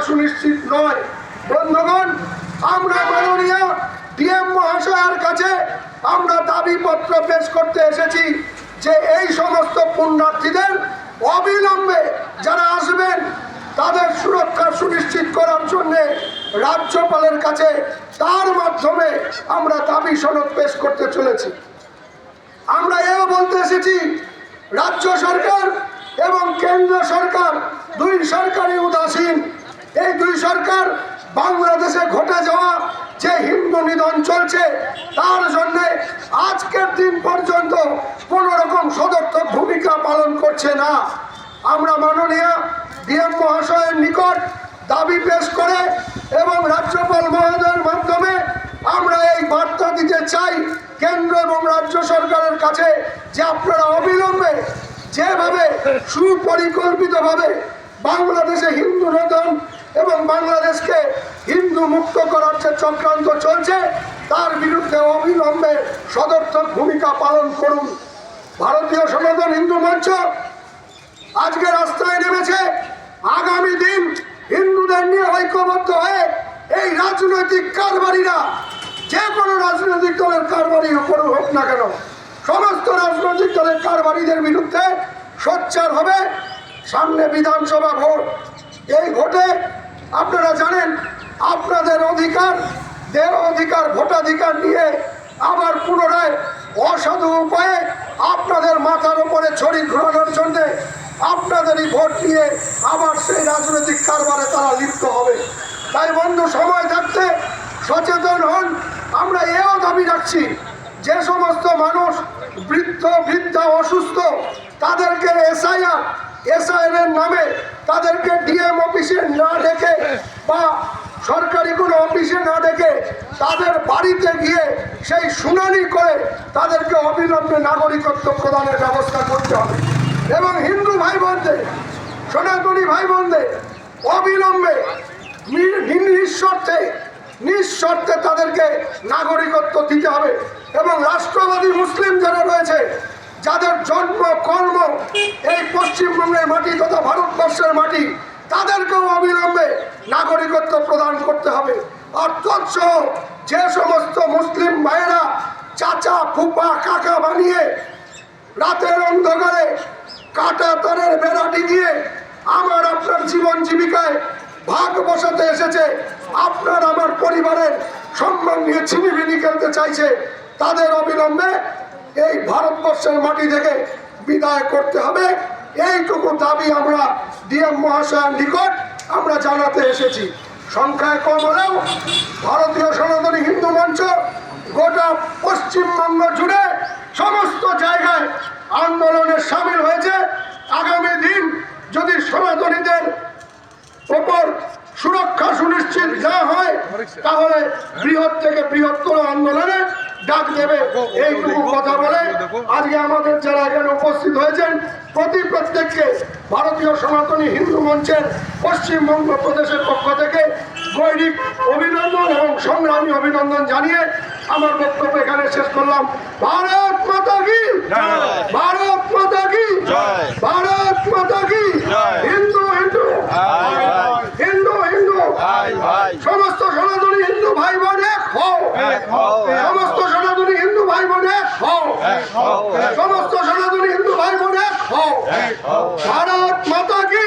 সুনিশ্চিত নয়। বন্ধুগণ, আমরা মাননীয় ডিএম মহাশয়ের কাছে আমরা দাবিপত্র পেশ করতে এসেছি যে এই সমস্ত পুণ্যার্থীদের অবিলম্বে যারা আসবেন তাদের সুরক্ষা সুনিশ্চিত করার জন্য রাজ্যপালের কাছে তার মাধ্যমে আমরা দাবি সনদ পেশ করতে চলেছি। আমরা এও বলতে এসেছি রাজ্য সরকার এবং কেন্দ্র সরকার দুই সরকারই উদাসীন। এই দুই সরকার বাংলাদেশে ঘটে যাওয়া যে হিন্দু নিধন চলছে তার জন্য আজকের দিন পর্যন্ত কোনো রকম সদর্থক ভূমিকা পালন করছে না। আমরা মাননীয় ডিএম মহাশয়ের নিকট দাবি পেশ করে এবং রাজ্যপাল মহোদয়ের মাধ্যমে আমরা এই বার্তা দিতে চাই কেন্দ্র এবং রাজ্য সরকারের কাছে যে আপনারা অবিলম্বে যেভাবে সুপরিকল্পিতভাবে বাংলাদেশে হিন্দু নিধন এবং বাংলাদেশকে হিন্দু মুক্ত করার যে চক্রান্ত চলছে তার বিরুদ্ধে অবিলম্বে সদর্থক ভূমিকা পালন করুন। ভারতীয় সনাতন হিন্দু মঞ্চ আজকে রাস্তায় নেমেছে। আগামী দিন হিন্দুদের নিয়ে ঐক্যবদ্ধ হয়ে এই রাজনৈতিক কারবারিরা, যে কোনো রাজনৈতিক দলের কারবারি হোক না কেন, সমস্ত রাজনৈতিক দলের কারবারিদের বিরুদ্ধে সোচ্চার হবে। সামনে বিধানসভা ভোট, এই ভোটে আপনারা জানেন আপনাদের অধিকার, দেহ অধিকার, ভোটাধিকার নিয়ে আবার পুনরায় অসাধু উপায়ে আপনাদের মাথার উপরে ছড়ি ঘোরানোর জন্যে আপনাদেরই ভোট নিয়ে আবার সেই রাজনৈতিক কারবারে তারা লিপ্ত হবে। তাই বন্ধু, সময় থাকতে সচেতন হন। আমরা এও দাবি রাখছি যে সমস্ত মানুষ বৃদ্ধ বৃদ্ধা অসুস্থ তাদেরকে এসআইআর নামে তাদেরকে ডিএম অফিসে না ডেকে বা সরকারি কোনো অফিসে না ডেকে তাদের বাড়িতে গিয়ে সেই শুনানি করে তাদেরকে অবিলম্বে নাগরিকত্ব প্রদানের ব্যবস্থা করতে হবে। এবং হিন্দু ভাই বোনদের, সনাতনী ভাই বোনদের অবিলম্বে নিঃশর্তে তাদেরকে নাগরিকত্ব দিতে হবে। এবং রাষ্ট্রবাদী মুসলিম যারা রয়েছে, যাদের জন্ম কর্ম এই পশ্চিমবঙ্গের মাটি তথা ভারতবর্ষের মাটি, তাদেরকেও অবিলম্বে নাগরিকত্ব প্রদান করতে হবে। আর তৎসহ যে সমস্ত মুসলিম ভাইয়েরা চাচা ফুপা কাকা বানিয়ে রাতের অন্ধকারে কাটা তারের বেড়াটি দিয়ে আমার আপনার জীবন জীবিকায় ভাগ বসাতে এসেছে, আপনার আমার পরিবারের সম্মান নিয়ে ছিনিমিনি খেলতে চাইছে, তাদের অবিলম্বে এই ভারতবর্ষের মাটি থেকে বিদায় করতে হবে। এইটুকু দাবি আমরা ডিএম মহাশয়ের নিকট আমরা জানাতে এসেছি। সংখ্যায় কম হলেও ভারতীয় সনাতনী হিন্দু মঞ্চ গোটা পশ্চিমবঙ্গ জুড়ে সমস্ত জায়গায় আন্দোলনে সামিল হয়েছে। আগামী দিন যদি সনাতনীদের ওপর সুরক্ষা সুনিশ্চিত না হয় তাহলে বৃহৎ থেকে বৃহত্তর আন্দোলনে ডাক দেবে। এইটুকু কথা বলে আজকে আমাদের যারা এখানে উপস্থিত হয়েছেন প্রত্যেককে ভারতীয় সনাতনী হিন্দু মঞ্চের পশ্চিমবঙ্গ প্রদেশের পক্ষ থেকে গৈরিক অভিনন্দন এবং সংগ্রামী অভিনন্দন জানিয়ে আমার বক্তব্য এখানে শেষ করলাম। ভারত মাতা কি, ভারত মাতা কি, ভারত মাতা কি, হিন্দু হিন্দু হিন্দু হিন্দু, সমস্ত সনাতনী হিন্দু ভাই বোন এক হও, সমস্ত সনাতনী হিন্দু ভাই বোন এক হও, সমস্ত সনাতনী হিন্দু ভাই বোন এক হও। ভারত মাতা কি।